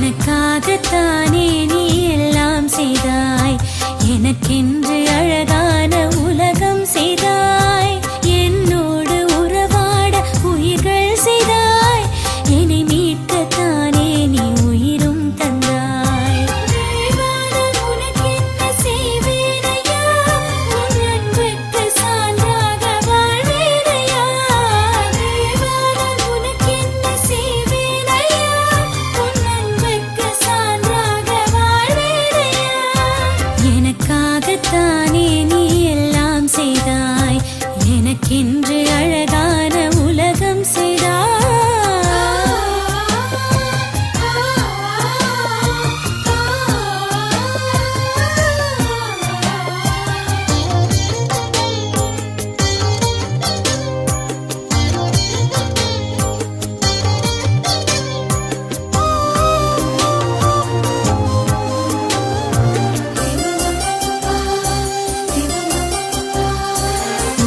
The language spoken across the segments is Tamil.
எனக்காகத்தானே நீ எல்லாம் செய்தாய், எனக்கென்று அழகான உலகம் செய்தாய், என்னோடு உறவாட உயிர்கள் செய்தாய், என்னை மீட்கத்தானே நீ உயிரும் தந்தாய். தேவானால் உனக்கென்ன செய்வேனையா, உன் அன்புக்கு சான்றாக வாழ்வேனையா. தேவானால் உனக்கென்ன செய்வேனையா, உன் அன்புக்கு சான்றாக வாழ்வேனையா. எனக்காகத்தானே நீ எல்லாம் செய்தாய், எனக்கென்று அழகான உலகம் செய்தாய்.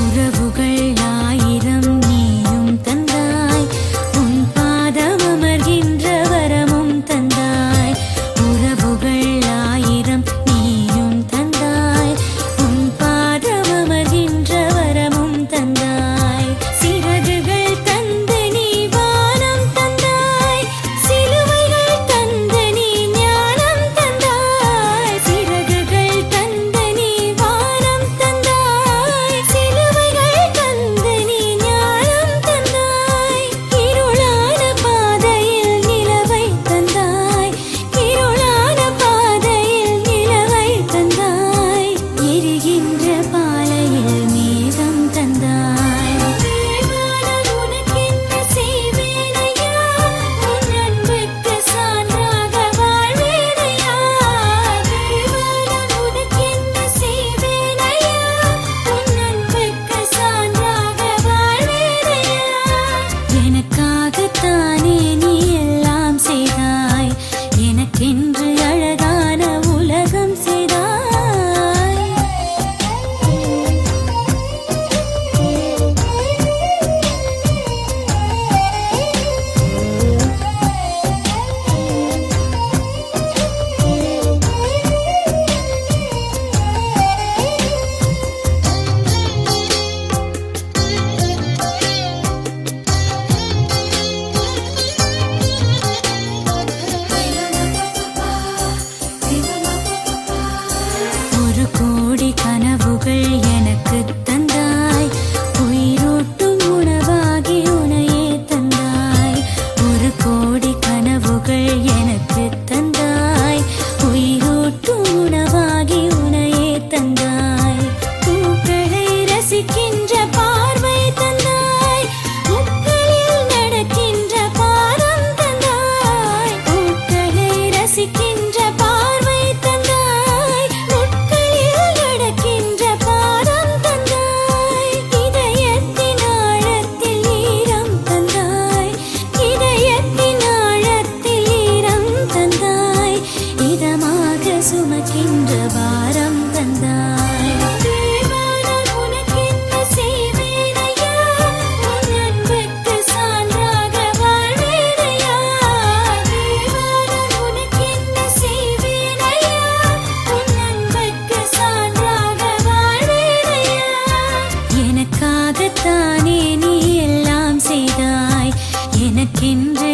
உறவுகள் ஆயிரம் நீயும் தந்தாய், உன் பாதம் அமர்கின்ற வரமும் தந்தாய். உறவுகள் ஆயிரம் நீயும் தந்தாய், உன் பாதம் அமர்கின்ற வரமும் தந்தாய். சிறகுகள் தந்து நீ வானம் தந்தாய், சிலுவைகள் தந்து நீ ஞானம் தந்தாய். சிறகுகள் தந்து நீ வானம் தந்தாய், சிலுவைகள் தந்து நீ ஞானம் தந்தாய். இருளான பாதையில் நிலவை தந்தாய், இருளான பாதையில் நிலவை தந்தாய். எரிகின்ற பாலையில் மேகம் தந்தாய். தேவானால் உனக்கென்ன செய்வேனையா, உன் அன்புக்கு சான்றாக வாழ்வேனையா. தேவானால் உனக்கென்ன செய்வேனையா, உன் அன்புக்கு சான்றாக வாழ்வேனையா. எனக்காகத்தானே நீ எல்லாம் செய்தாய், எனக்கென்று அழகான உலகம் செய்தாய். ஒரு கோடி கனவுகள் எனக்கு தந்தாய், உயிரோட்டும் உணவாகி உனையே தந்தாய். ஒரு கோடி கனவுகள் எனக்கு தந்தாய், உயிரோட்டும் உணவாகி உனையே தந்தாய். பூக்களை ரசிக்கின்ற பார்வை தந்தாய், முட்களில் நடக்கின்ற பாதம் தந்தாய். பூக்களை ரசிக்கின்ற பார்வை தந்தாய், முட்களில் நடக்கின்ற பாதம் தந்தாய். இதயத்தின் ஆழத்தில் ஈரம் தந்தாய், இதயத்தின் ஆழத்தில் ஈரம் தந்தாய். இதமாக சுமக்கின்ற பாரம் தந்தாய். தேவானால் உனக்கென்ன செய்வேனையா, உன் அன்புக்கு சான்றாக வாழ்வேனையா. தேவானால் உனக்கென்ன செய்வேனையா, உன் அன்புக்கு சான்றாக வாழ்வேனையா. எனக்காகத்தானே நீ எல்லாம் செய்தாய், எனக்கென்று